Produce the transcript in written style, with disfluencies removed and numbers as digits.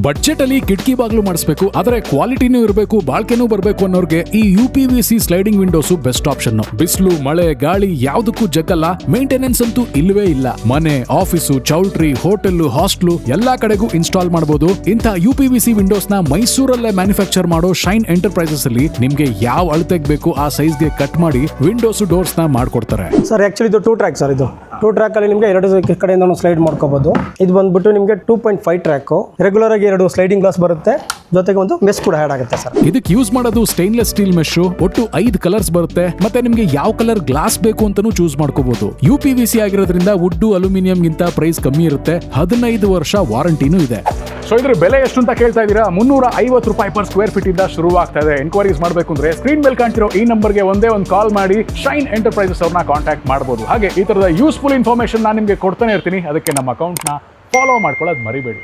Budget ಅಲ್ಲಿ ಕಿಟಕಿ ಬಾಗ್ಲು ಮಾಡಿಸಬೇಕು, ಆದ್ರೆ ಕ್ವಾಲಿಟಿನೂ ಇರಬೇಕು, ಬಾಳ್ಕೆನೂ ಬರಬೇಕು ಅನ್ನೋರ್ಗೆ ಈ UPVC sliding Windows best option. ಬಿಸಿಲು, ಮಳೆ, ಗಾಳಿ ಯಾವ್ದಕ್ಕೂ ಜಗ್ಗಲ್ಲ, ಮೇಂಟೆನೆನ್ಸ್ ಅಂತೂ ಇಲ್ವೇ ಇಲ್ಲ. ಮನೆ, ಆಫೀಸು, ಚೌಲ್ಟ್ರಿ, ಹೋಟೆಲ್, ಹಾಸ್ಟೆಲ್ ಎಲ್ಲಾ ಕಡೆಗೂ ಇನ್ಸ್ಟಾಲ್ ಮಾಡಬಹುದು. ಇಂಥ UPVC ವಿಂಡೋಸ್ ನ ಮೈಸೂರಲ್ಲೇ ಮ್ಯಾನುಫ್ಯಾಕ್ಚರ್ ಮಾಡೋ ಶೈನ್ ಎಂಟರ್ಪ್ರೈಸಸ್ ಅಲ್ಲಿ ನಿಮ್ಗೆ ಯಾವ ಅಳತೆಗೆ ಬೇಕು ಆ ಸೈಜ್ಗೆ ಕಟ್ ಮಾಡಿ ವಿಂಡೋಸ್ ಡೋರ್ಸ್ ನ ಮಾಡ್ಕೊಡ್ತಾರೆ. ಸರ್ ಆಕ್ಚುಲಿ ಇದು 2 ಟ್ರ್ಯಾಕ್ ಸರ್. ಇದು 2 ಟ್ರ್ಯಾಕ್ ಅಲ್ಲಿ ನಿಮಗೆ 2 ಕಡೆಯಿಂದ ಸ್ಲೈಡ್ ಮಾಡ್ಕೋಬಹುದು. ಇದು ಬಂದ್ಬಿಟ್ಟು ನಿಮಗೆ 2.5 ಟ್ರ್ಯಾಕ್. ರೆಗ್ಯುಲರ್ ಆಗಿ 2 ಸ್ಲೈಡಿಂಗ್ ಗ್ಲಾಸ್ ಬರುತ್ತೆ, ಜೊತೆಗೆ ಒಂದು ಮೆಸ್ ಕೂಡ ಆಡ್ ಆಗುತ್ತೆ ಸರ್. ಇದಕ್ಕೆ ಯೂಸ್ ಮಾಡೋದು ಸ್ಟೇನ್ಲೆಸ್ ಸ್ಟೀಲ್ ಮೆಶ್. ಒಟ್ಟು 5 ಕಲರ್ಸ್ ಬರುತ್ತೆ, ಮತ್ತೆ ನಿಮ್ಗೆ ಯಾವ ಕಲರ್ ಗ್ಲಾಸ್ ಬೇಕು ಅಂತಾನೂ ಚೂಸ್ ಮಾಡ್ಕೋಬಹುದು. UPVC ಆಗಿರೋದ್ರಿಂದ ವುಡ್, ಅಲ್ಯೂಮಿನಿಯಂ ಗಿಂತ ಪ್ರೈಸ್ ಕಮ್ಮಿ ಇರುತ್ತೆ. 15 ವರ್ಷ ವಾರಂಟಿನೂ ಇದೆ. ಸೊ ಇದ್ರ ಬೆಲೆ ಎಷ್ಟು ಅಂತ ಕೇಳ್ತಾ ಇದ್ದೀರಾ? 350 ರೂಪಾಯಿ ಪರ್ ಸ್ಕ್ವೇರ್ ಫೀಟ್ ಇಂದ ಶುರುವಾಗ್ತಾ ಇದೆ. ಎನ್ಕ್ವೈರೀಸ್ ಮಾಡಬೇಕು ಅಂದ್ರೆ ಸ್ಕ್ರೀನ್ ಮೇಲೆ ಕಾಣ್ತಿರೋ ಈ ನಂಬರ್ಗೆ ಒಂದೇ ಒಂದು ಕಾಲ್ ಮಾಡಿ ಶೈನ್ ಎಂಟರ್ಪ್ರೈಸಸ್ ಅವ್ರನ್ನ ಕಾಂಟ್ಯಾಕ್ಟ್ ಮಾಡಬಹುದು. ಹಾಗೆ ಈ ತರದ ಯೂಸ್ಫುಲ್ ಇನ್ಫಾರ್ಮೇಶನ್ ನಾನು ನಿಮಗೆ ಕೊಡ್ತಾನೆ ಇರ್ತೀನಿ. ಅದಕ್ಕೆ ನಮ್ಮ ಅಕೌಂಟ್ನ ಫಾಲೋ ಮಾಡ್ಕೊಳ್ಳೋದು ಮರಿಬೇಡಿ.